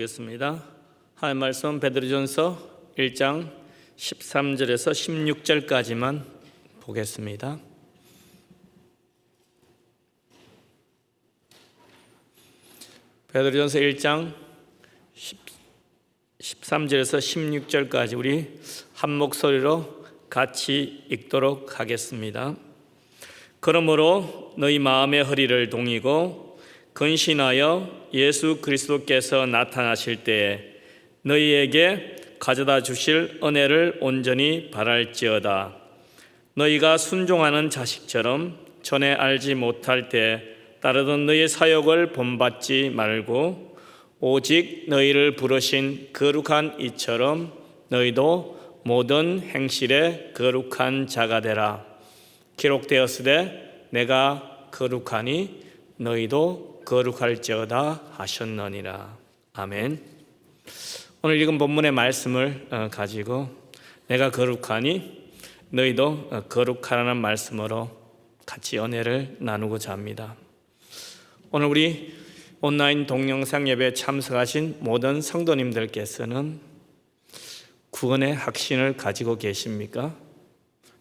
겠습니다. 하나님 말씀 베드로전서 1장 13절에서 16절까지만 보겠습니다. 베드로전서 1장 13절에서 16절까지 우리 한 목소리로 같이 읽도록 하겠습니다. 그러므로 너희 마음의 허리를 동이고 근신하여 예수 그리스도께서 나타나실 때에 너희에게 가져다 주실 은혜를 온전히 바랄지어다. 너희가 순종하는 자식처럼 전에 알지 못할 때 따르던 너희의 사역을 본받지 말고 오직 너희를 부르신 거룩한 이처럼 너희도 모든 행실에 거룩한 자가 되라. 기록되었으되 내가 거룩하니 너희도 거룩할지어다 하셨느니라. 아멘. 오늘 읽은 본문의 말씀을 가지고 내가 거룩하니 너희도 거룩하라는 말씀으로 같이 은혜를 나누고자 합니다. 오늘 우리 온라인 동영상 예배에 참석하신 모든 성도님들께서는 구원의 확신을 가지고 계십니까?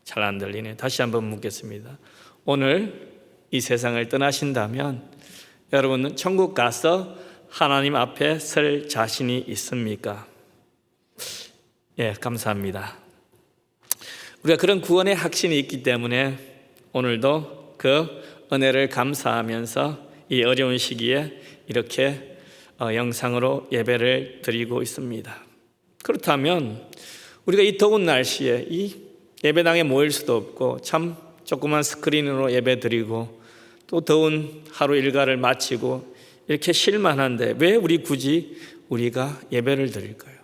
잘 안 들리네. 다시 한번 묻겠습니다. 오늘 이 세상을 떠나신다면 여러분은 천국 가서 하나님 앞에 설 자신이 있습니까? 예, 감사합니다. 우리가 그런 구원의 확신이 있기 때문에 오늘도 그 은혜를 감사하면서 이 어려운 시기에 이렇게 영상으로 예배를 드리고 있습니다. 그렇다면 우리가 이 더운 날씨에 이 예배당에 모일 수도 없고 참 조그만 스크린으로 예배 드리고 또 더운 하루 일과를 마치고 이렇게 쉴만한데 왜 우리가 예배를 드릴까요?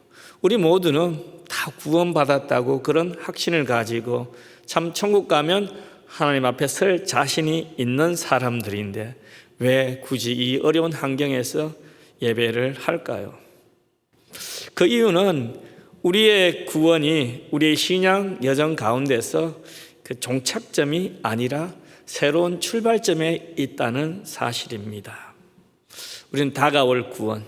우리 모두는 다 구원받았다고 그런 확신을 가지고 참 천국 가면 하나님 앞에 설 자신이 있는 사람들인데 왜 굳이 이 어려운 환경에서 예배를 할까요? 그 이유는 우리의 구원이 우리의 신앙 여정 가운데서 그 종착점이 아니라 새로운 출발점에 있다는 사실입니다. 우리는 다가올 구원,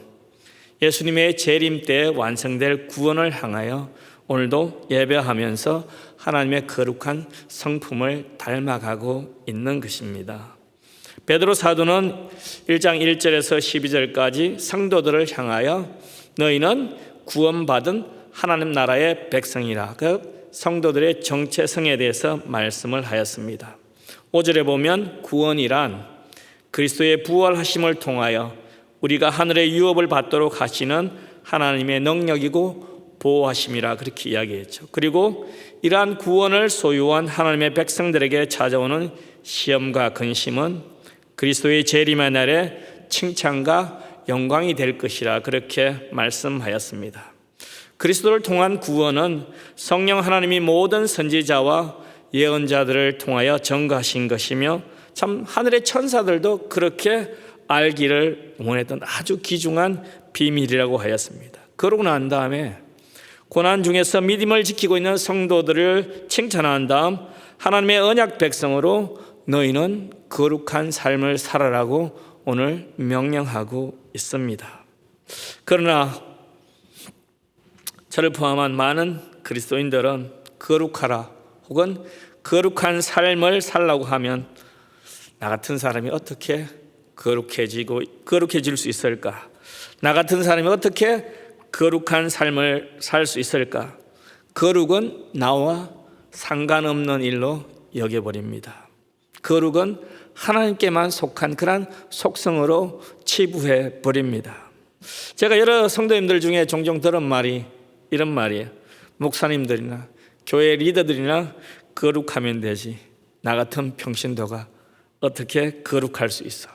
예수님의 재림 때 완성될 구원을 향하여 오늘도 예배하면서 하나님의 거룩한 성품을 닮아가고 있는 것입니다. 베드로 사도는 1장 1절에서 12절까지 성도들을 향하여 너희는 구원받은 하나님 나라의 백성이라 그 성도들의 정체성에 대해서 말씀을 하였습니다. 5절에 보면 구원이란 그리스도의 부활하심을 통하여 우리가 하늘의 유업을 받도록 하시는 하나님의 능력이고 보호하심이라 그렇게 이야기했죠. 그리고 이러한 구원을 소유한 하나님의 백성들에게 찾아오는 시험과 근심은 그리스도의 재림의 날에 칭찬과 영광이 될 것이라 그렇게 말씀하였습니다. 그리스도를 통한 구원은 성령 하나님이 모든 선지자와 예언자들을 통하여 전가하신 것이며 참 하늘의 천사들도 그렇게 알기를 원했던 아주 귀중한 비밀이라고 하였습니다. 그러고 난 다음에 고난 중에서 믿음을 지키고 있는 성도들을 칭찬한 다음 하나님의 언약 백성으로 너희는 거룩한 삶을 살아라고 오늘 명령하고 있습니다. 그러나 저를 포함한 많은 그리스도인들은 거룩하라 혹은 거룩한 삶을 살라고 하면 나 같은 사람이 어떻게 거룩해질 수 있을까? 나 같은 사람이 어떻게 거룩한 삶을 살 수 있을까? 거룩은 나와 상관없는 일로 여겨버립니다. 거룩은 하나님께만 속한 그런 속성으로 치부해 버립니다. 제가 여러 성도님들 중에 종종 들은 말이 이런 말이에요. 목사님들이나 교회 리더들이나 거룩하면 되지 나 같은 평신도가 어떻게 거룩할 수 있어?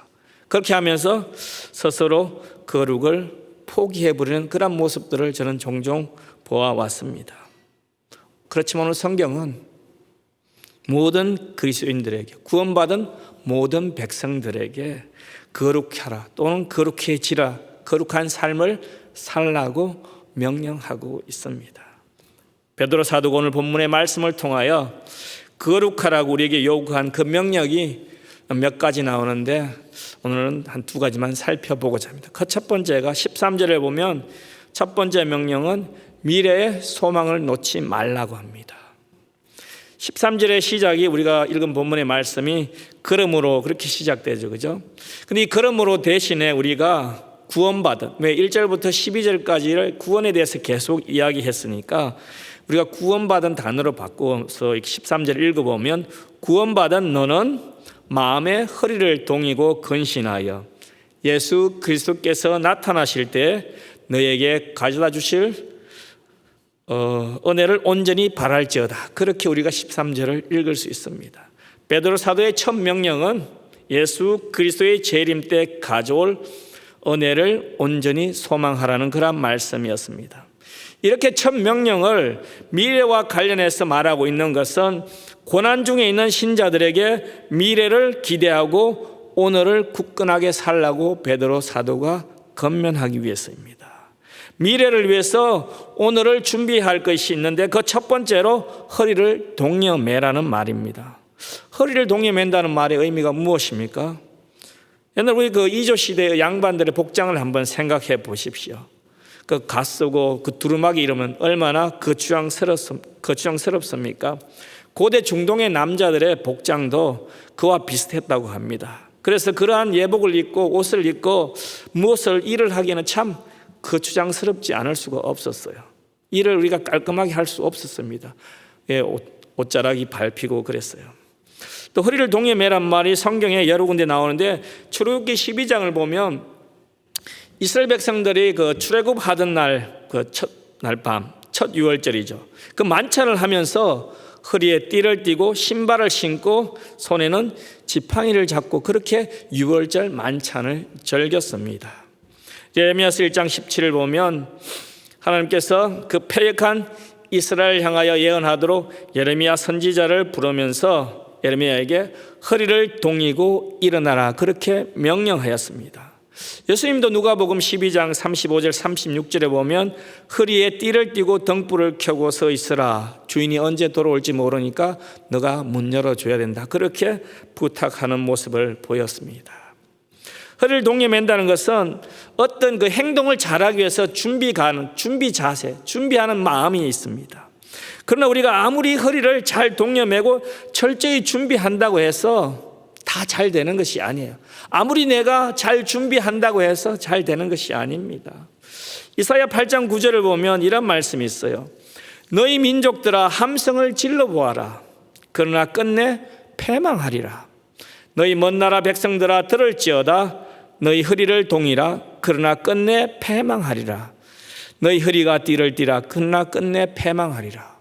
그렇게 하면서 스스로 거룩을 포기해버리는 그런 모습들을 저는 종종 보아왔습니다. 그렇지만 오늘 성경은 모든 그리스도인들에게 구원받은 모든 백성들에게 거룩하라 또는 거룩해지라 거룩한 삶을 살라고 명령하고 있습니다. 베드로 사도가 오늘 본문의 말씀을 통하여 거룩하라고 우리에게 요구한 그 명령이 몇 가지 나오는데 오늘은 한 두 가지만 살펴보고자 합니다. 그 첫 번째가 13절에 보면 첫 번째 명령은 미래의 소망을 놓지 말라고 합니다. 13절의 시작이 우리가 읽은 본문의 말씀이 그러므로 그렇게 시작되죠. 그죠? 근데 이 그러므로 대신에 우리가 구원받은, 왜 1절부터 12절까지를 구원에 대해서 계속 이야기했으니까 우리가 구원받은 단어로 바꿔서 13절 읽어보면 구원받은 너는 마음의 허리를 동이고 근신하여 예수 그리스도께서 나타나실 때 너에게 가져다 주실 은혜를 온전히 바랄지어다. 그렇게 우리가 13절을 읽을 수 있습니다. 베드로 사도의 첫 명령은 예수 그리스도의 재림 때 가져올 은혜를 온전히 소망하라는 그런 말씀이었습니다. 이렇게 첫 명령을 미래와 관련해서 말하고 있는 것은 고난 중에 있는 신자들에게 미래를 기대하고 오늘을 굳건하게 살라고 베드로 사도가 권면하기 위해서입니다. 미래를 위해서 오늘을 준비할 것이 있는데 그 첫 번째로 허리를 동여 매라는 말입니다. 허리를 동여 맨다는 말의 의미가 무엇입니까? 옛날 우리 그 이조 시대의 양반들의 복장을 한번 생각해 보십시오. 그 갓쓰고 그 두루마기 이러면 얼마나 거추장스럽습니까? 고대 중동의 남자들의 복장도 그와 비슷했다고 합니다. 그래서 그러한 예복을 입고 옷을 입고 무엇을 일을 하기에는 참 거추장스럽지 않을 수가 없었어요. 일을 우리가 깔끔하게 할 수 없었습니다. 옷자락이 밟히고 그랬어요. 또 허리를 동여 매란 말이 성경에 여러 군데 나오는데 출애굽기 12장을 보면 이스라엘 백성들이 그 출애굽하던 날 그 첫날 밤 첫 유월절이죠. 그 만찬을 하면서 허리에 띠를 띠고 신발을 신고 손에는 지팡이를 잡고 그렇게 유월절 만찬을 즐겼습니다. 예레미야서 1장 17을 보면 하나님께서 그 패역한 이스라엘 향하여 예언하도록 예레미야 선지자를 부르면서 예레미야에게 허리를 동이고 일어나라 그렇게 명령하였습니다. 예수님도 누가복음 12장 35절 36절에 보면 허리에 띠를 띠고 등불을 켜고 서 있으라. 주인이 언제 돌아올지 모르니까 너가 문 열어줘야 된다. 그렇게 부탁하는 모습을 보였습니다. 허리를 동여 맨다는 것은 어떤 그 행동을 잘하기 위해서 준비 자세, 준비하는 마음이 있습니다. 그러나 우리가 아무리 허리를 잘 동여 매고 철저히 준비한다고 해서 다 잘 되는 것이 아니에요. 아무리 내가 잘 준비한다고 해서 잘 되는 것이 아닙니다. 이사야 8장 9절을 보면 이런 말씀이 있어요. 너희 민족들아 함성을 질러보아라. 그러나 끝내 패망하리라. 너희 먼 나라 백성들아 들을지어다. 너희 허리를 동이라. 그러나 끝내 패망하리라. 너희 허리가 띠를 띠라. 그러나 끝내 패망하리라.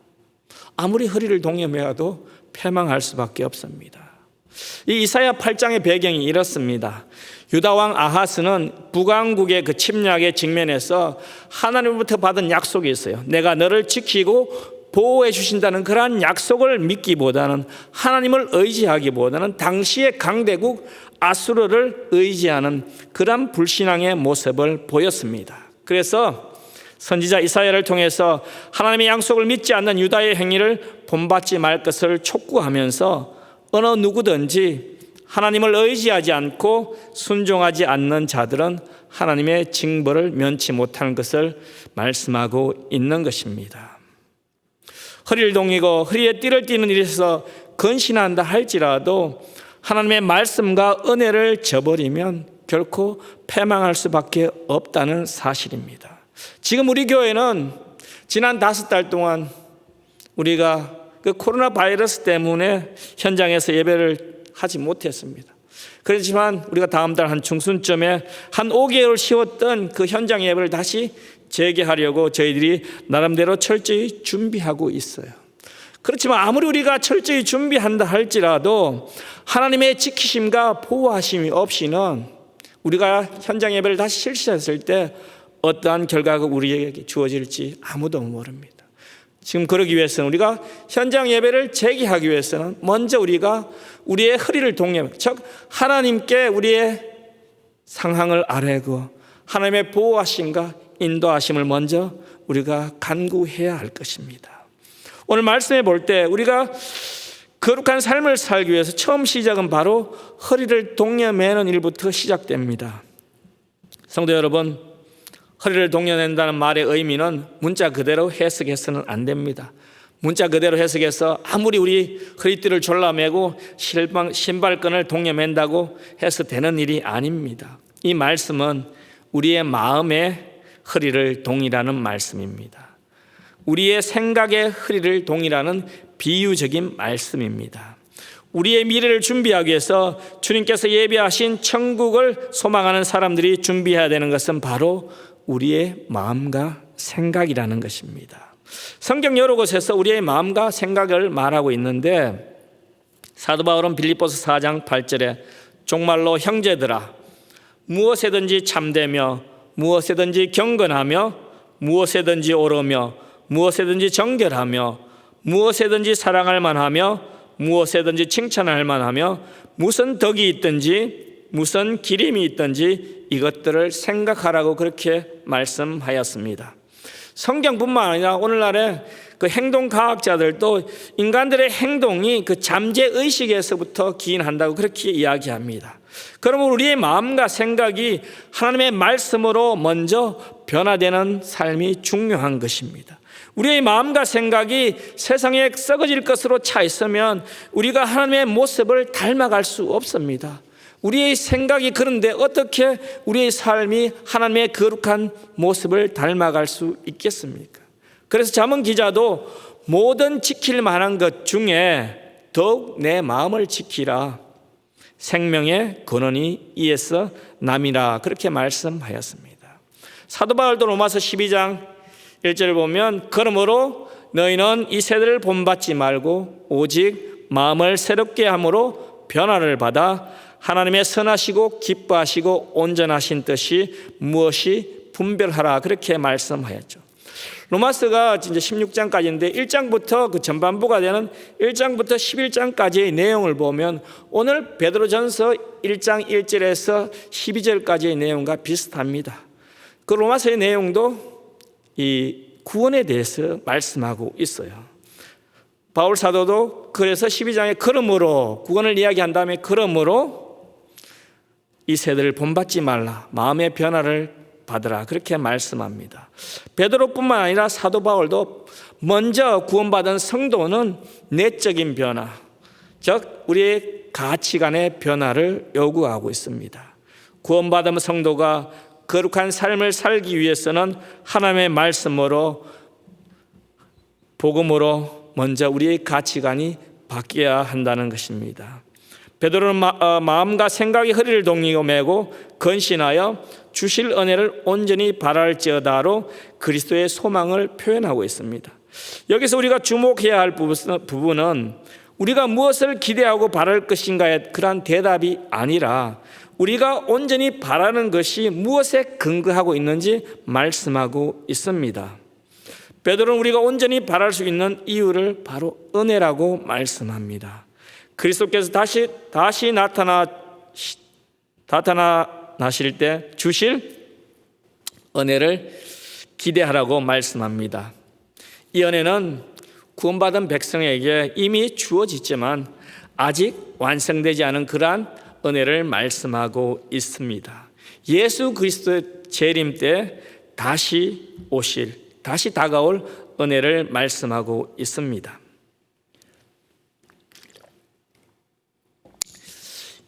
아무리 허리를 동여 매어도 패망할 수밖에 없습니다. 이 이사야 8장의 배경이 이렇습니다. 유다왕 아하스는 북왕국의 그 침략에 직면해서 하나님으로부터 받은 약속이 있어요. 내가 너를 지키고 보호해 주신다는 그러한 약속을 믿기보다는 하나님을 의지하기보다는 당시의 강대국 아수르를 의지하는 그러한 불신앙의 모습을 보였습니다. 그래서 선지자 이사야를 통해서 하나님의 약속을 믿지 않는 유다의 행위를 본받지 말 것을 촉구하면서 어느 누구든지 하나님을 의지하지 않고 순종하지 않는 자들은 하나님의 징벌을 면치 못하는 것을 말씀하고 있는 것입니다. 허리를 동이고 허리에 띠를 띠는 일에서 근신한다 할지라도 하나님의 말씀과 은혜를 저버리면 결코 패망할 수밖에 없다는 사실입니다. 지금 우리 교회는 지난 5달 동안 우리가 그 코로나 바이러스 때문에 현장에서 예배를 하지 못했습니다. 그렇지만 우리가 다음 달 한 중순쯤에 한 5개월 쉬었던 그 현장 예배를 다시 재개하려고 저희들이 나름대로 철저히 준비하고 있어요. 그렇지만 아무리 우리가 철저히 준비한다 할지라도 하나님의 지키심과 보호하심이 없이는 우리가 현장 예배를 다시 실시했을 때 어떠한 결과가 우리에게 주어질지 아무도 모릅니다. 지금 그러기 위해서는 우리가 현장 예배를 재개하기 위해서는 먼저 우리가 우리의 허리를 동여, 즉 하나님께 우리의 상황을 아뢰고 하나님의 보호하심과 인도하심을 먼저 우리가 간구해야 할 것입니다. 오늘 말씀해 볼 때 우리가 거룩한 삶을 살기 위해서 처음 시작은 바로 허리를 동여매는 일부터 시작됩니다. 성도 여러분, 허리를 동여낸다는 말의 의미는 문자 그대로 해석해서는 안 됩니다. 문자 그대로 해석해서 아무리 우리 허리띠를 졸라매고 신발끈을 동여맨다고 해서 되는 일이 아닙니다. 이 말씀은 우리의 마음의 허리를 동이라는 말씀입니다. 우리의 생각의 허리를 동이라는 비유적인 말씀입니다. 우리의 미래를 준비하기 위해서 주님께서 예비하신 천국을 소망하는 사람들이 준비해야 되는 것은 바로 우리의 마음과 생각이라는 것입니다. 성경 여러 곳에서 우리의 마음과 생각을 말하고 있는데 사도 바울은 빌립보서 4장 8절에 종말로 형제들아 무엇에든지 참되며 무엇에든지 경건하며 무엇에든지 옳으며 무엇에든지 정결하며 무엇에든지 사랑할 만하며 무엇에든지 칭찬할 만하며 무슨 덕이 있든지 무슨 기림이 있든지 이것들을 생각하라고 그렇게 말씀하였습니다. 성경뿐만 아니라 오늘날의 그 행동과학자들도 인간들의 행동이 그 잠재의식에서부터 기인한다고 그렇게 이야기합니다. 그러면 우리의 마음과 생각이 하나님의 말씀으로 먼저 변화되는 삶이 중요한 것입니다. 우리의 마음과 생각이 세상에 썩어질 것으로 차 있으면 우리가 하나님의 모습을 닮아갈 수 없습니다. 우리의 생각이 그런데 어떻게 우리의 삶이 하나님의 거룩한 모습을 닮아갈 수 있겠습니까? 그래서 잠언 기자도 모든 지킬 만한 것 중에 더욱 내 마음을 지키라. 생명의 근원이 이에서 남이라 그렇게 말씀하였습니다. 사도 바울도 로마서 12장 1절을 보면 그러므로 너희는 이 세대를 본받지 말고 오직 마음을 새롭게 함으로 변화를 받아 하나님의 선하시고 기뻐하시고 온전하신 뜻이 무엇이 분별하라 그렇게 말씀하였죠. 로마서가 이제 16장까지인데 1장부터 그 전반부가 되는 1장부터 11장까지의 내용을 보면 오늘 베드로전서 1장 1절에서 12절까지의 내용과 비슷합니다. 그 로마서의 내용도 이 구원에 대해서 말씀하고 있어요. 바울 사도도 그래서 12장에 그러므로 구원을 이야기한 다음에 그러므로 이 세대를 본받지 말라 마음의 변화를 받으라 그렇게 말씀합니다. 베드로뿐만 아니라 사도 바울도 먼저 구원받은 성도는 내적인 변화, 즉 우리의 가치관의 변화를 요구하고 있습니다. 구원받은 성도가 거룩한 삶을 살기 위해서는 하나님의 말씀으로 복음으로 먼저 우리의 가치관이 바뀌어야 한다는 것입니다. 베드로는 마음과 생각의 허리를 동이고 매고 건신하여 주실 은혜를 온전히 바랄지어다로 그리스도의 소망을 표현하고 있습니다. 여기서 우리가 주목해야 할 부분은 우리가 무엇을 기대하고 바랄 것인가에 그러한 대답이 아니라 우리가 온전히 바라는 것이 무엇에 근거하고 있는지 말씀하고 있습니다. 베드로는 우리가 온전히 바랄 수 있는 이유를 바로 은혜라고 말씀합니다. 그리스도께서 다시 나타나실 때 주실 은혜를 기대하라고 말씀합니다. 이 은혜는 구원받은 백성에게 이미 주어지지만 아직 완성되지 않은 그러한 은혜를 말씀하고 있습니다. 예수 그리스도의 재림 때 다시 다가올 은혜를 말씀하고 있습니다.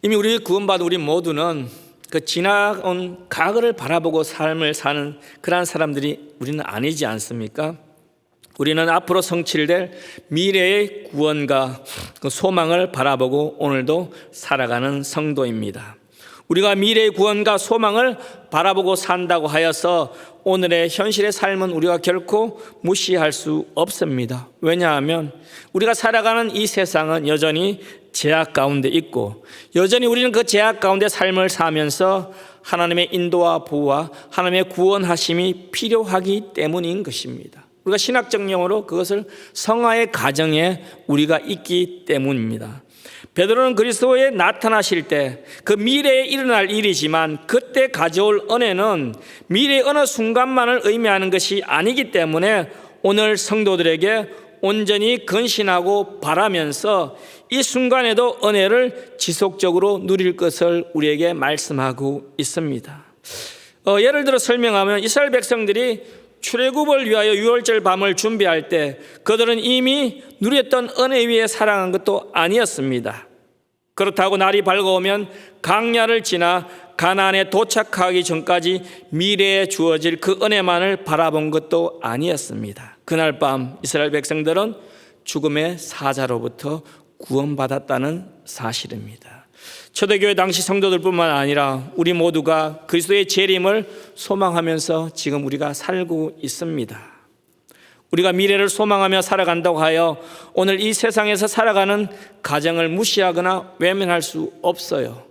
이미 우리 구원받은 우리 모두는 그 지나온 과거를 바라보고 삶을 사는 그러한 사람들이 우리는 아니지 않습니까? 우리는 앞으로 성취될 미래의 구원과 그 소망을 바라보고 오늘도 살아가는 성도입니다. 우리가 미래의 구원과 소망을 바라보고 산다고 하여서 오늘의 현실의 삶은 우리가 결코 무시할 수 없습니다. 왜냐하면 우리가 살아가는 이 세상은 여전히 제약 가운데 있고 여전히 우리는 그 제약 가운데 삶을 사면서 하나님의 인도와 보호와 하나님의 구원하심이 필요하기 때문인 것입니다. 우리가 신학적 용어로 그것을 성화의 과정에 우리가 있기 때문입니다. 베드로는 그리스도에 나타나실 때 그 미래에 일어날 일이지만 그때 가져올 은혜는 미래의 어느 순간만을 의미하는 것이 아니기 때문에 오늘 성도들에게 온전히 근신하고 바라면서 이 순간에도 은혜를 지속적으로 누릴 것을 우리에게 말씀하고 있습니다. 예를 들어 설명하면 이스라엘 백성들이 출애굽을 위하여 유월절 밤을 준비할 때 그들은 이미 누렸던 은혜 위에 살아간 것도 아니었습니다. 그렇다고 날이 밝아오면 강야를 지나 가나안에 도착하기 전까지 미래에 주어질 그 은혜만을 바라본 것도 아니었습니다. 그날 밤 이스라엘 백성들은 죽음의 사자로부터 구원받았다는 사실입니다. 초대교회 당시 성도들뿐만 아니라 우리 모두가 그리스도의 재림을 소망하면서 지금 우리가 살고 있습니다. 우리가 미래를 소망하며 살아간다고 하여 오늘 이 세상에서 살아가는 가정을 무시하거나 외면할 수 없어요.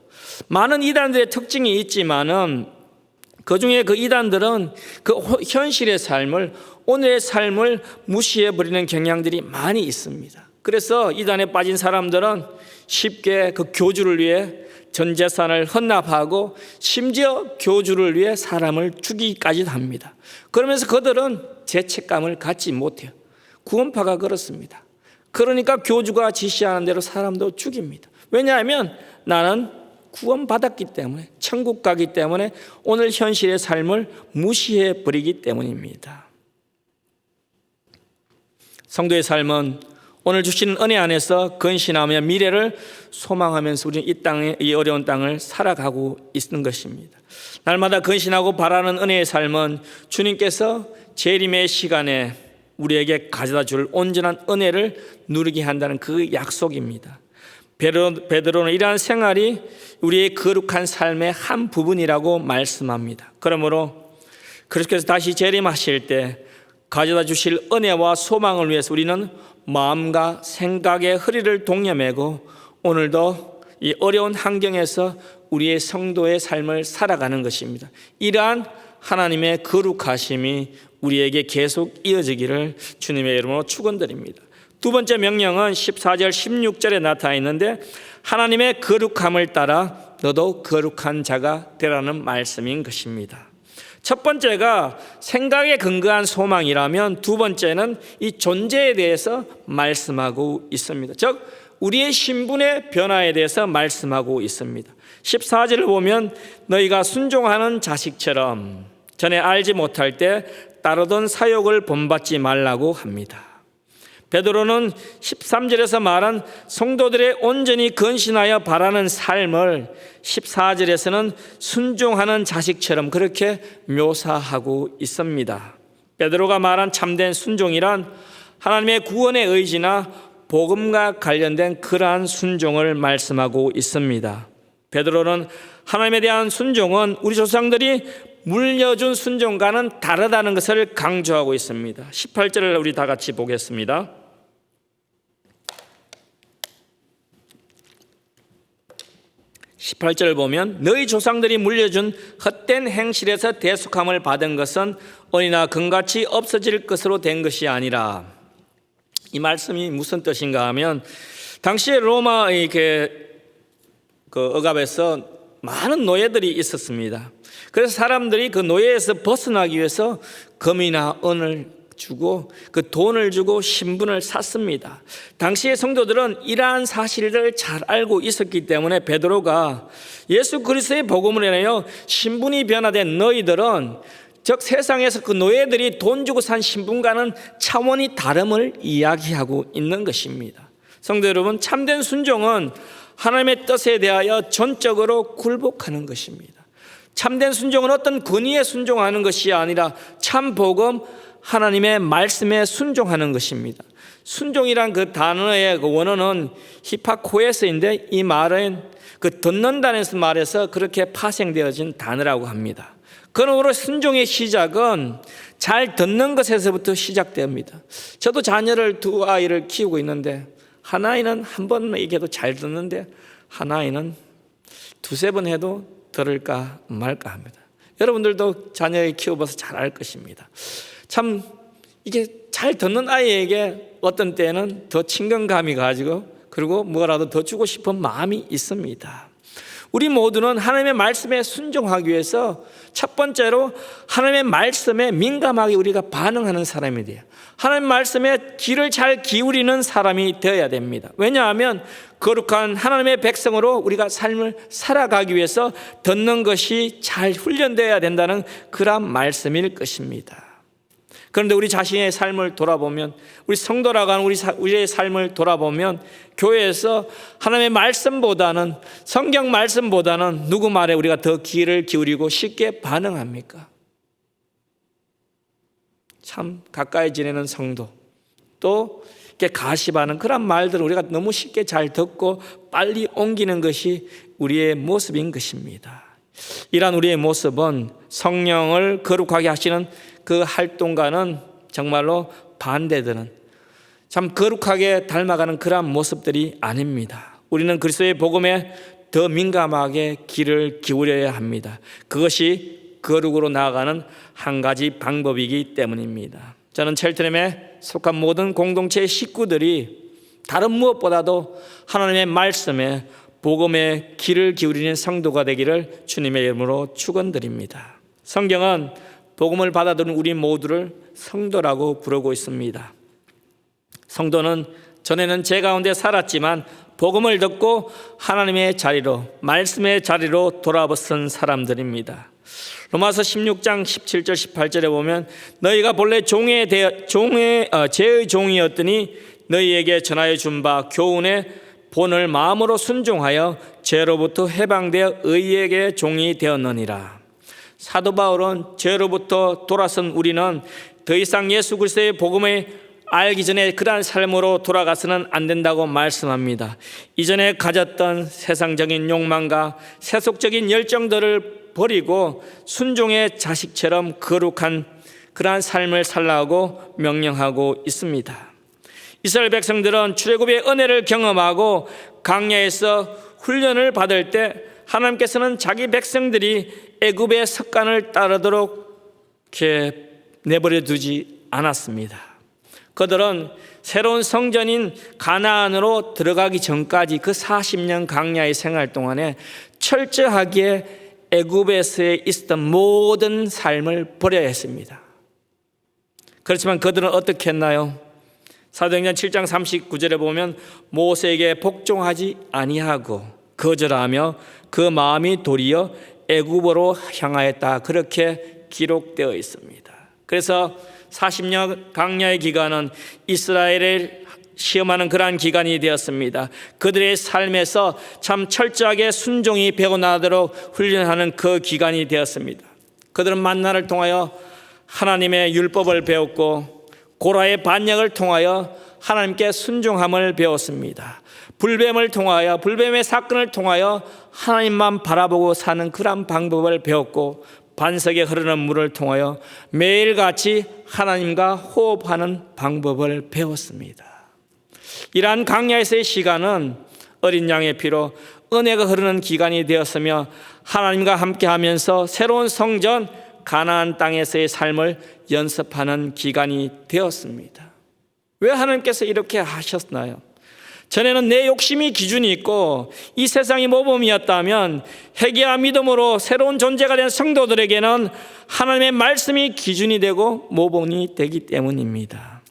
많은 이단들의 특징이 있지만은 그중에 그 이단들은 그 현실의 삶을, 오늘의 삶을 무시해버리는 경향들이 많이 있습니다. 그래서 이단에 빠진 사람들은 쉽게 그 교주를 위해 전 재산을 헌납하고 심지어 교주를 위해 사람을 죽이기까지 합니다. 그러면서 그들은 죄책감을 갖지 못해요. 구원파가 그렇습니다. 그러니까 교주가 지시하는 대로 사람도 죽입니다. 왜냐하면 나는 구원받았기 때문에, 천국 가기 때문에 오늘 현실의 삶을 무시해버리기 때문입니다. 성도의 삶은 오늘 주시는 은혜 안에서 근신하며 미래를 소망하면서 우리는 이 땅에, 이 어려운 땅을 살아가고 있는 것입니다. 날마다 근신하고 바라는 은혜의 삶은 주님께서 재림의 시간에 우리에게 가져다 줄 온전한 은혜를 누리게 한다는 그 약속입니다. 베드로는 이러한 생활이 우리의 거룩한 삶의 한 부분이라고 말씀합니다. 그러므로 그리스도께서 다시 재림하실 때 가져다 주실 은혜와 소망을 위해서 우리는 마음과 생각의 허리를 동여매고 오늘도 이 어려운 환경에서 우리의 성도의 삶을 살아가는 것입니다. 이러한 하나님의 거룩하심이 우리에게 계속 이어지기를 주님의 이름으로 축원드립니다. 두 번째 명령은 14절 16절에 나타나 있는데 하나님의 거룩함을 따라 너도 거룩한 자가 되라는 말씀인 것입니다. 첫 번째가 생각에 근거한 소망이라면 두 번째는 이 존재에 대해서 말씀하고 있습니다. 즉 우리의 신분의 변화에 대해서 말씀하고 있습니다. 14절을 보면 너희가 순종하는 자식처럼 전에 알지 못할 때 따르던 사욕을 본받지 말라고 합니다. 베드로는 13절에서 말한 성도들의 온전히 근신하여 바라는 삶을 14절에서는 순종하는 자식처럼 그렇게 묘사하고 있습니다. 베드로가 말한 참된 순종이란 하나님의 구원의 의지나 복음과 관련된 그러한 순종을 말씀하고 있습니다. 베드로는 하나님에 대한 순종은 우리 조상들이 물려준 순종과는 다르다는 것을 강조하고 있습니다. 18절을 우리 다 같이 보겠습니다. 18절을 보면 너희 조상들이 물려준 헛된 행실에서 대속함을 받은 것은 어디나 금같이 없어질 것으로 된 것이 아니라, 이 말씀이 무슨 뜻인가 하면 당시에 로마의 그 억압에서 많은 노예들이 있었습니다. 그래서 사람들이 그 노예에서 벗어나기 위해서 금이나 은을 주고 그 돈을 주고 신분을 샀습니다. 당시의 성도들은 이러한 사실을 잘 알고 있었기 때문에 베드로가 예수 그리스도의 복음을 인하여 신분이 변화된 너희들은, 즉 세상에서 그 노예들이 돈 주고 산 신분과는 차원이 다름을 이야기하고 있는 것입니다. 성도 여러분, 참된 순종은 하나님의 뜻에 대하여 전적으로 굴복하는 것입니다. 참된 순종은 어떤 권위에 순종하는 것이 아니라 참 복음, 하나님의 말씀에 순종하는 것입니다. 순종이란 그 단어의 그 원어는 히파코에스인데 이 말은 그 듣는다는 말에서 그렇게 파생되어진 단어라고 합니다. 그러므로 순종의 시작은 잘 듣는 것에서부터 시작됩니다. 저도 자녀를 두 아이를 키우고 있는데 한 아이는 한 번 얘기해도 잘 듣는데 한 아이는 두세 번 해도 들을까 말까 합니다. 여러분들도 자녀를 키워봐서 잘 알 것입니다. 참 이게 잘 듣는 아이에게 어떤 때는 더 친근감이 가지고 그리고 뭐라도 더 주고 싶은 마음이 있습니다. 우리 모두는 하나님의 말씀에 순종하기 위해서 첫 번째로 하나님의 말씀에 민감하게 우리가 반응하는 사람이 돼요. 하나님 말씀에 귀를 잘 기울이는 사람이 되어야 됩니다. 왜냐하면 거룩한 하나님의 백성으로 우리가 삶을 살아가기 위해서 듣는 것이 잘 훈련되어야 된다는 그런 말씀일 것입니다. 그런데 우리 자신의 삶을 돌아보면, 우리 성도라고 하는 우리의 삶을 돌아보면 교회에서 하나님의 말씀보다는, 성경 말씀보다는 누구 말에 우리가 더 귀를 기울이고 쉽게 반응합니까? 참 가까이 지내는 성도, 또 이렇게 가십하는 그런 말들을 우리가 너무 쉽게 잘 듣고 빨리 옮기는 것이 우리의 모습인 것입니다. 이러한 우리의 모습은 성령을 거룩하게 하시는 그 활동과는 정말로 반대되는, 참 거룩하게 닮아가는 그러한 모습들이 아닙니다. 우리는 그리스도의 복음에 더 민감하게 귀를 기울여야 합니다. 그것이 거룩으로 나아가는 한 가지 방법이기 때문입니다. 저는 첼트렘에 속한 모든 공동체의 식구들이 다른 무엇보다도 하나님의 말씀에, 복음에 귀를 기울이는 성도가 되기를 주님의 이름으로 축원드립니다. 성경은 복음을 받아들인 우리 모두를 성도라고 부르고 있습니다. 성도는 전에는 제 가운데 살았지만 복음을 듣고 하나님의 자리로, 말씀의 자리로 돌아선 사람들입니다. 로마서 16장 17절 18절에 보면 너희가 본래 죄의 종이었더니 너희에게 전하여 준 바 교훈의 본을 마음으로 순종하여 죄로부터 해방되어 의에게 종이 되었느니라. 사도 바울은 죄로부터 돌아선 우리는 더 이상 예수 그리스도의 복음을 알기 전에 그러한 삶으로 돌아가서는 안 된다고 말씀합니다. 이전에 가졌던 세상적인 욕망과 세속적인 열정들을 버리고 순종의 자식처럼 거룩한 그러한 삶을 살라고 명령하고 있습니다. 이스라엘 백성들은 출애굽의 은혜를 경험하고 광야에서 훈련을 받을 때 하나님께서는 자기 백성들이 애굽의 습관을 따르도록 이렇게 내버려 두지 않았습니다. 그들은 새로운 성전인 가나안으로 들어가기 전까지 그 40년 광야의 생활 동안에 철저하게 애굽에서 있었던 모든 삶을 버려야 했습니다. 그렇지만 그들은 어떻게 했나요? 사도행전 7장 39절에 보면 모세에게 복종하지 아니하고 거절하며 그 마음이 도리어 애굽으로 향하였다, 그렇게 기록되어 있습니다. 그래서 40년 광야의 기간은 이스라엘을 시험하는 그러한 기간이 되었습니다. 그들의 삶에서 참 철저하게 순종이 배어나도록 훈련하는 그 기간이 되었습니다. 그들은 만나를 통하여 하나님의 율법을 배웠고 고라의 반역을 통하여 하나님께 순종함을 배웠습니다. 불뱀을 통하여, 불뱀의 사건을 통하여 하나님만 바라보고 사는 그런 방법을 배웠고 반석에 흐르는 물을 통하여 매일같이 하나님과 호흡하는 방법을 배웠습니다. 이러한 광야에서의 시간은 어린 양의 피로 은혜가 흐르는 기간이 되었으며 하나님과 함께하면서 새로운 성전 가나안 땅에서의 삶을 연습하는 기간이 되었습니다. 왜 하나님께서 이렇게 하셨나요? 전에는 내 욕심이 기준이 있고 이 세상이 모범이었다면 회개와 믿음으로 새로운 존재가 된 성도들에게는 하나님의 말씀이 기준이 되고 모범이 되기 때문입니다.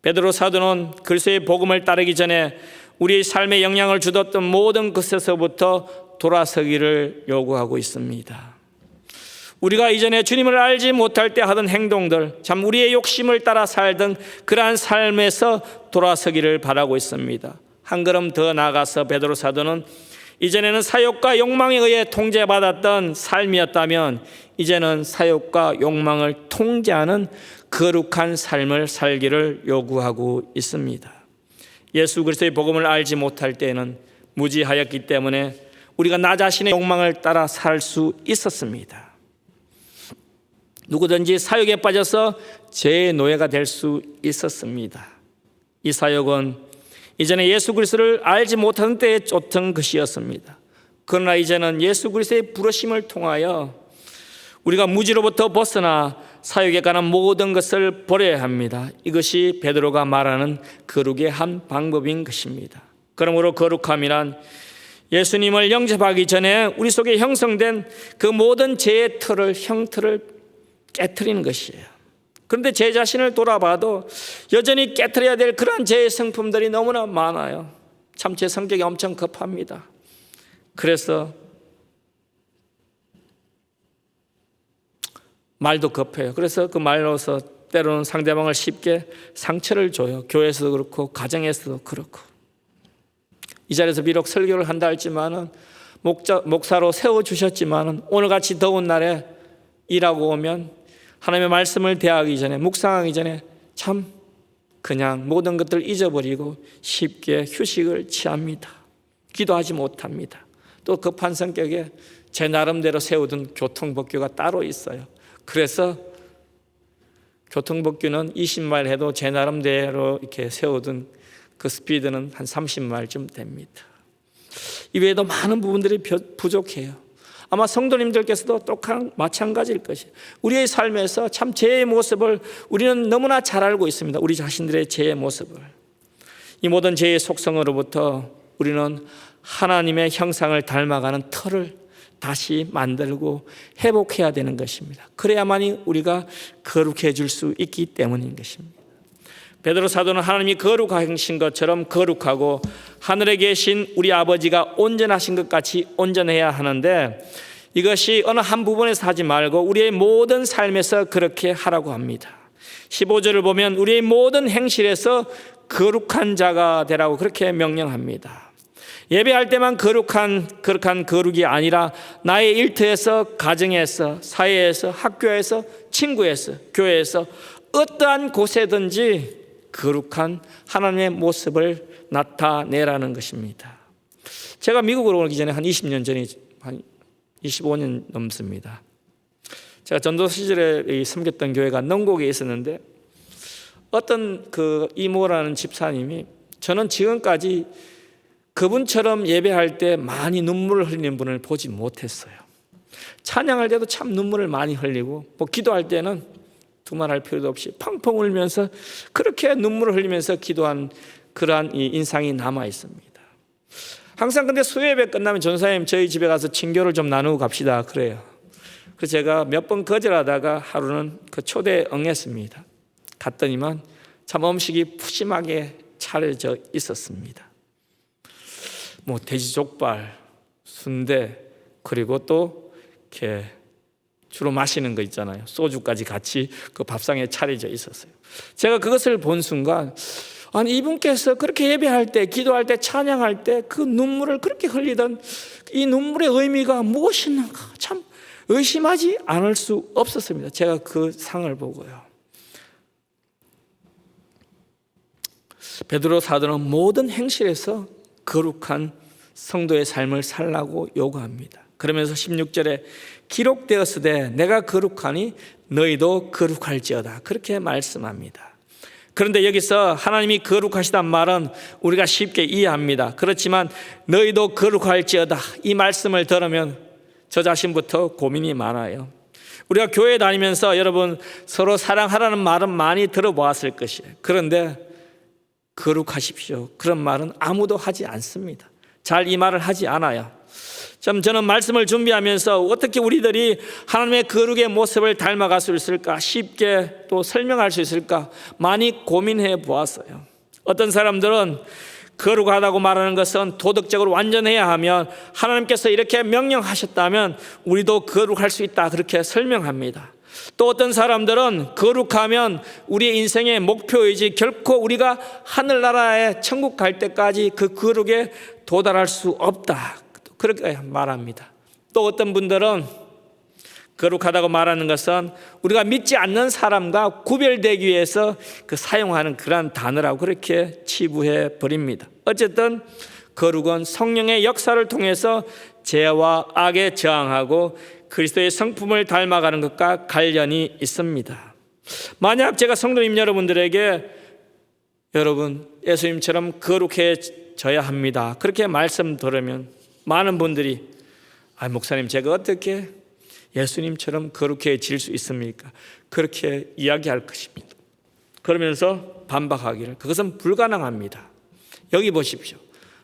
베드로 사도는 그리스도의 복음을 따르기 전에 우리의 삶에 영향을 주었던 모든 것에서부터 돌아서기를 요구하고 있습니다. 우리가 이전에 주님을 알지 못할 때 하던 행동들, 참 우리의 욕심을 따라 살던 그러한 삶에서 돌아서기를 바라고 있습니다. 한 걸음 더 나아가서 베드로 사도는 이전에는 사욕과 욕망에 의해 통제받았던 삶이었다면 이제는 사욕과 욕망을 통제하는 거룩한 삶을 살기를 요구하고 있습니다. 예수 그리스도의 복음을 알지 못할 때에는 무지하였기 때문에 우리가 나 자신의 욕망을 따라 살 수 있었습니다. 누구든지 사욕에 빠져서 죄의 노예가 될 수 있었습니다. 이 사욕은 이전에 예수 그리스도를 알지 못하는 때에 쫓던 것이었습니다. 그러나 이제는 예수 그리스도의 부르심을 통하여 우리가 무지로부터 벗어나 사욕에 관한 모든 것을 버려야 합니다. 이것이 베드로가 말하는 거룩의 한 방법인 것입니다. 그러므로 거룩함이란 예수님을 영접하기 전에 우리 속에 형성된 그 모든 죄의 형틀을 깨트리는 것이에요. 그런데 제 자신을 돌아봐도 여전히 깨트려야 될 그런 죄의 성품들이 너무나 많아요. 참 제 성격이 엄청 급합니다. 그래서 말도 급해요. 그래서 그 말로서 때로는 상대방을 쉽게 상처를 줘요. 교회에서도 그렇고 가정에서도 그렇고. 이 자리에서 비록 설교를 한다 할지만은 목사로 세워주셨지만은 오늘같이 더운 날에 일하고 오면 하나님의 말씀을 대하기 전에, 묵상하기 전에 참 그냥 모든 것들을 잊어버리고 쉽게 휴식을 취합니다. 기도하지 못합니다. 또 급한 성격에 제 나름대로 세우던 교통법규가 따로 있어요. 그래서 교통법규는 20마일 해도 제 나름대로 이렇게 세우던 그 스피드는 한 30마일쯤 됩니다. 이외에도 많은 부분들이 부족해요. 아마 성도님들께서도 똑같은 마찬가지일 것이에요. 우리의 삶에서 참 죄의 모습을 우리는 너무나 잘 알고 있습니다. 우리 자신들의 죄의 모습을. 이 모든 죄의 속성으로부터 우리는 하나님의 형상을 닮아가는 터를 다시 만들고 회복해야 되는 것입니다. 그래야만이 우리가 거룩해질 수 있기 때문인 것입니다. 베드로 사도는 하나님이 거룩하신 것처럼 거룩하고 하늘에 계신 우리 아버지가 온전하신 것 같이 온전해야 하는데 이것이 어느 한 부분에서 하지 말고 우리의 모든 삶에서 그렇게 하라고 합니다. 15절을 보면 우리의 모든 행실에서 거룩한 자가 되라고 그렇게 명령합니다. 예배할 때만 거룩한 거룩이 아니라 나의 일터에서, 가정에서, 사회에서, 학교에서, 친구에서, 교회에서 어떠한 곳에든지 거룩한 하나님의 모습을 나타내라는 것입니다. 제가 미국으로 오기 전에 한 20년 전이 한 25년 넘습니다. 제가 전도 시절에 섬겼던 교회가 능곡에 있었는데 어떤 그 이모라는 집사님이 저는 지금까지 그분처럼 예배할 때 많이 눈물을 흘리는 분을 보지 못했어요. 찬양할 때도 참 눈물을 많이 흘리고 뭐 기도할 때는 두말할 필요도 없이 펑펑 울면서 그렇게 눈물을 흘리면서 기도한 그러한 이 인상이 남아 있습니다. 항상 근데 수요예배 끝나면 전사님 저희 집에 가서 친교를 좀 나누고 갑시다 그래요. 그래서 제가 몇 번 거절하다가 하루는 그 초대에 응했습니다. 갔더니만 참 음식이 푸짐하게 차려져 있었습니다. 뭐 돼지족발, 순대, 그리고 또 이렇게 주로 마시는 거 있잖아요. 소주까지 같이 그 밥상에 차려져 있었어요. 제가 그것을 본 순간 아니 이분께서 그렇게 예배할 때, 기도할 때, 찬양할 때 그 눈물을 그렇게 흘리던 이 눈물의 의미가 무엇인가 참 의심하지 않을 수 없었습니다. 제가 그 상을 보고요. 베드로 사도는 모든 행실에서 거룩한 성도의 삶을 살라고 요구합니다. 그러면서 16절에 기록되었으되 내가 거룩하니 너희도 거룩할지어다 그렇게 말씀합니다. 그런데 여기서 하나님이 거룩하시단 말은 우리가 쉽게 이해합니다. 그렇지만 너희도 거룩할지어다 이 말씀을 들으면 저 자신부터 고민이 많아요. 우리가 교회 다니면서 여러분 서로 사랑하라는 말은 많이 들어보았을 것이에요. 그런데 거룩하십시오 그런 말은 아무도 하지 않습니다. 잘 이 말을 하지 않아요. 저는 말씀을 준비하면서 어떻게 우리들이 하나님의 거룩의 모습을 닮아갈 수 있을까 쉽게 또 설명할 수 있을까 많이 고민해 보았어요. 어떤 사람들은 거룩하다고 말하는 것은 도덕적으로 완전해야 하면 하나님께서 이렇게 명령하셨다면 우리도 거룩할 수 있다 그렇게 설명합니다. 또 어떤 사람들은 거룩하면 우리의 인생의 목표이지 결코 우리가 하늘나라에 천국 갈 때까지 그 거룩에 도달할 수 없다 그렇게 말합니다. 또 어떤 분들은 거룩하다고 말하는 것은 우리가 믿지 않는 사람과 구별되기 위해서 그 사용하는 그러한 단어라고 그렇게 치부해 버립니다. 어쨌든 거룩은 성령의 역사를 통해서 죄와 악에 저항하고 그리스도의 성품을 닮아가는 것과 관련이 있습니다. 만약 제가 성도님 여러분들에게 여러분 예수님처럼 거룩해져야 합니다 그렇게 말씀 들으면 많은 분들이 목사님 제가 어떻게 예수님처럼 거룩해질 수 있습니까? 그렇게 이야기할 것입니다. 그러면서 반박하기를 그것은 불가능합니다. 여기 보십시오.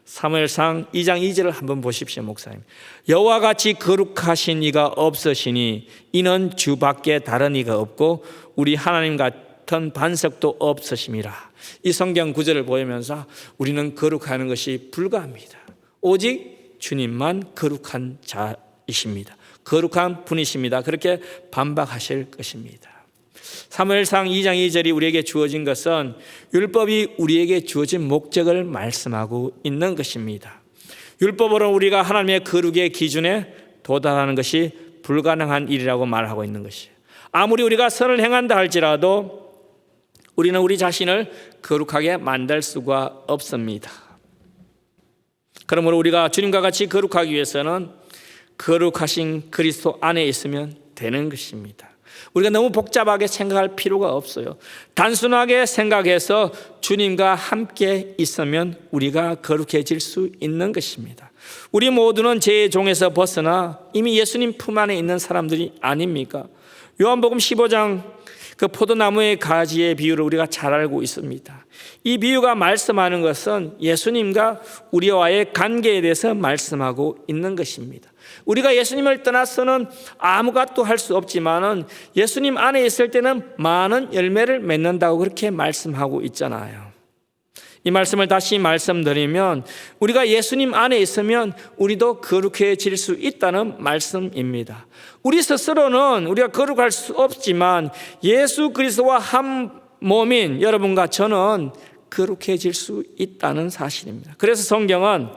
사무엘상 2장 2절을 한번 보십시오, 목사님. 여호와 같이 거룩하신 이가 없으시니 이는 주밖에 다른 이가 없고 우리 하나님 같은 반석도 없으심이라. 이 성경 구절을 보면서 우리는 거룩하는 것이 불가합니다. 오직 주님만 거룩한 자이십니다. 거룩한 분이십니다. 그렇게 반박하실 것입니다. 사무엘상 2장 2절이 우리에게 주어진 것은 율법이 우리에게 주어진 목적을 말씀하고 있는 것입니다. 율법으로 우리가 하나님의 거룩의 기준에 도달하는 것이 불가능한 일이라고 말하고 있는 것이에요. 아무리 우리가 선을 행한다 할지라도 우리는 우리 자신을 거룩하게 만들 수가 없습니다. 그러므로 우리가 주님과 같이 거룩하기 위해서는 거룩하신 그리스도 안에 있으면 되는 것입니다. 우리가 너무 복잡하게 생각할 필요가 없어요. 단순하게 생각해서 주님과 함께 있으면 우리가 거룩해질 수 있는 것입니다. 우리 모두는 죄의 종에서 벗어나 이미 예수님 품 안에 있는 사람들이 아닙니까? 요한복음 15장 그 포도나무의 가지의 비유를 우리가 잘 알고 있습니다. 이 비유가 말씀하는 것은 예수님과 우리와의 관계에 대해서 말씀하고 있는 것입니다. 우리가 예수님을 떠나서는 아무것도 할 수 없지만은 예수님 안에 있을 때는 많은 열매를 맺는다고 그렇게 말씀하고 있잖아요. 이 말씀을 다시 말씀드리면 우리가 예수님 안에 있으면 우리도 거룩해질 수 있다는 말씀입니다. 우리 스스로는 우리가 거룩할 수 없지만 예수 그리스도와 한 몸인 여러분과 저는 거룩해질 수 있다는 사실입니다. 그래서 성경은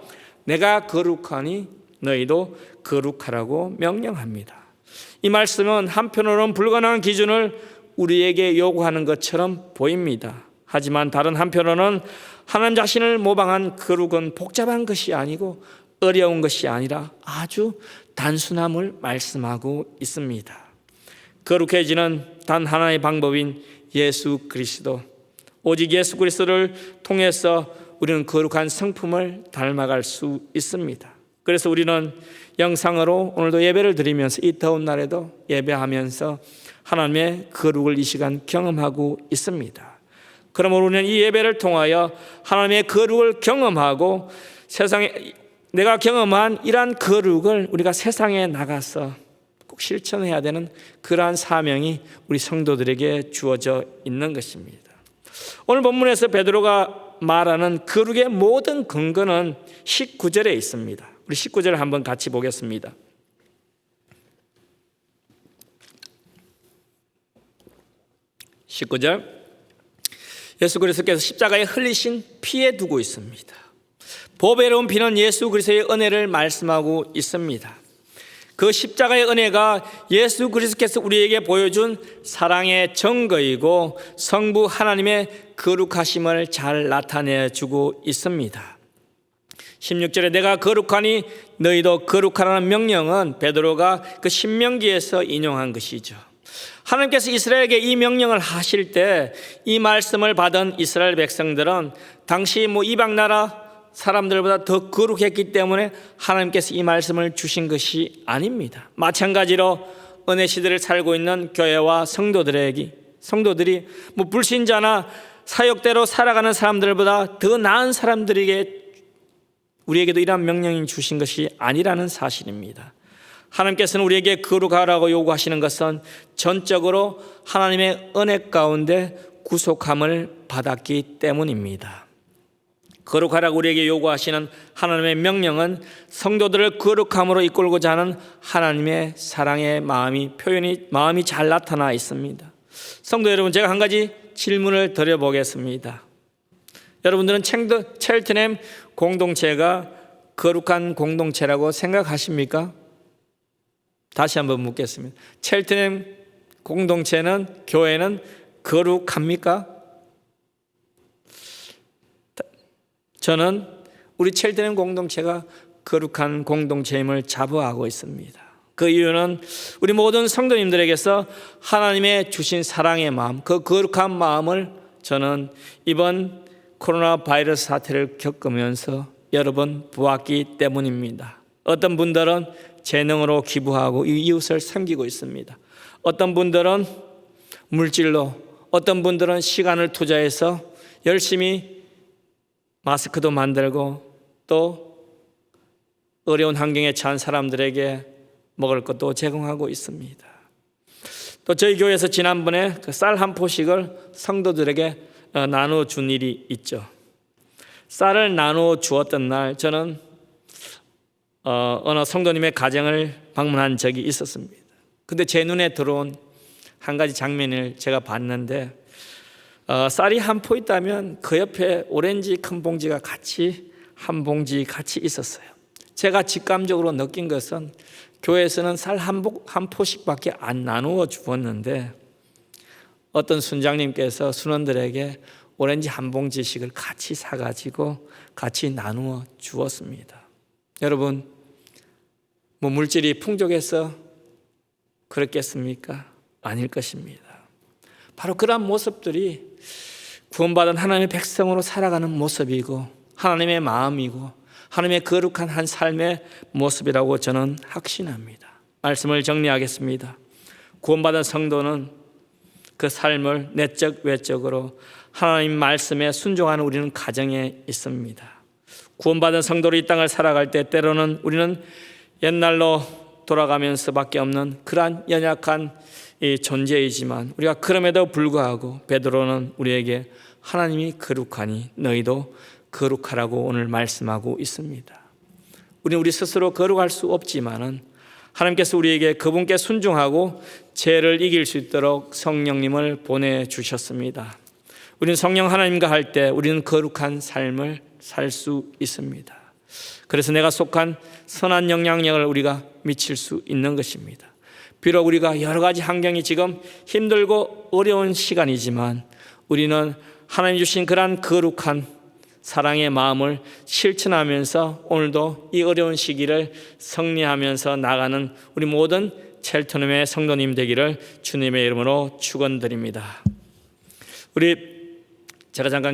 내가 거룩하니 너희도 거룩하라고 명령합니다. 이 말씀은 한편으로는 불가능한 기준을 우리에게 요구하는 것처럼 보입니다. 하지만 다른 한편으로는 하나님 자신을 모방한 거룩은 복잡한 것이 아니고 어려운 것이 아니라 아주 단순함을 말씀하고 있습니다. 거룩해지는 단 하나의 방법인 예수 그리스도, 오직 예수 그리스도를 통해서 우리는 거룩한 성품을 닮아갈 수 있습니다. 그래서 우리는 영상으로 오늘도 예배를 드리면서 이 더운 날에도 예배하면서 하나님의 거룩을 이 시간 경험하고 있습니다. 그러므로 우리는 이 예배를 통하여 하나님의 거룩을 경험하고 세상에 내가 경험한 이러한 거룩을 우리가 세상에 나가서 꼭 실천해야 되는 그러한 사명이 우리 성도들에게 주어져 있는 것입니다. 오늘 본문에서 베드로가 말하는 거룩의 모든 근거는 19절에 있습니다. 우리 19절을 한번 같이 보겠습니다. 19절, 예수 그리스도께서 십자가에 흘리신 피에 두고 있습니다. 보배로운 피는 예수 그리스도의 은혜를 말씀하고 있습니다. 그 십자가의 은혜가 예수 그리스도께서 우리에게 보여준 사랑의 증거이고 성부 하나님의 거룩하심을 잘 나타내주고 있습니다. 16절에 내가 거룩하니 너희도 거룩하라는 명령은 베드로가 그 신명기에서 인용한 것이죠. 하나님께서 이스라엘에게 이 명령을 하실 때 이 말씀을 받은 이스라엘 백성들은 당시 이방 나라 사람들보다 더 거룩했기 때문에 하나님께서 이 말씀을 주신 것이 아닙니다. 마찬가지로 은혜 시대를 살고 있는 교회와 성도들이 불신자나 사역대로 살아가는 사람들보다 더 나은 사람들에게 우리에게도 이러한 명령이 주신 것이 아니라는 사실입니다. 하나님께서는 우리에게 거룩하라고 요구하시는 것은 전적으로 하나님의 은혜 가운데 구속함을 받았기 때문입니다. 거룩하라고 우리에게 요구하시는 하나님의 명령은 성도들을 거룩함으로 이끌고자 하는 하나님의 사랑의 마음이 잘 나타나 있습니다. 성도 여러분, 제가 한 가지 질문을 드려보겠습니다. 여러분들은 첼트넴 공동체가 거룩한 공동체라고 생각하십니까? 다시 한번 묻겠습니다. 첼트넴 공동체는, 교회는 거룩합니까? 저는 우리 첼트넴 공동체가 거룩한 공동체임을 자부하고 있습니다. 그 이유는 우리 모든 성도님들에게서 하나님의 주신 사랑의 마음, 그 거룩한 마음을 저는 이번 코로나 바이러스 사태를 겪으면서 여러 번 보았기 때문입니다. 어떤 분들은 재능으로 기부하고 이웃을 섬기고 있습니다. 어떤 분들은 물질로, 어떤 분들은 시간을 투자해서 열심히 마스크도 만들고 또 어려운 환경에 처한 사람들에게 먹을 것도 제공하고 있습니다. 또 저희 교회에서 지난번에 그 쌀 한 포씩을 성도들에게 나누어 준 일이 있죠. 쌀을 나누어 주었던 날 저는 어느 성도님의 가정을 방문한 적이 있었습니다. 근데 제 눈에 들어온 한 가지 장면을 제가 봤는데 쌀이 한 포 있다면 그 옆에 오렌지 큰 봉지가 같이 한 봉지 같이 있었어요. 제가 직감적으로 느낀 것은 교회에서는 쌀 한 포씩밖에 안 나누어 주었는데 어떤 순장님께서 순원들에게 오렌지 한 봉지씩을 같이 사가지고 같이 나누어 주었습니다. 여러분, 뭐 물질이 풍족해서 그렇겠습니까? 아닐 것입니다. 바로 그러한 모습들이 구원받은 하나님의 백성으로 살아가는 모습이고 하나님의 마음이고 하나님의 거룩한 한 삶의 모습이라고 저는 확신합니다. 말씀을 정리하겠습니다. 구원받은 성도는 그 삶을 내적 외적으로 하나님 말씀에 순종하는 우리는 가정에 있습니다. 구원받은 성도로 이 땅을 살아갈 때 때로는 우리는 옛날로 돌아가면서 밖에 없는 그러한 연약한 이 존재이지만 우리가 그럼에도 불구하고 베드로는 우리에게 하나님이 거룩하니 너희도 거룩하라고 오늘 말씀하고 있습니다. 우리는 우리 스스로 거룩할 수 없지만은 하나님께서 우리에게 그분께 순종하고 죄를 이길 수 있도록 성령님을 보내주셨습니다. 우리는 성령 하나님과 할 때 우리는 거룩한 삶을 살 수 있습니다. 그래서 내가 속한 선한 영향력을 우리가 미칠 수 있는 것입니다. 비록 우리가 여러 가지 환경이 지금 힘들고 어려운 시간이지만 우리는 하나님 주신 그러한 거룩한 사랑의 마음을 실천하면서 오늘도 이 어려운 시기를 승리하면서 나가는 우리 모든 첼터눔의 성도님 되기를 주님의 이름으로 축원드립니다. 제가 잠깐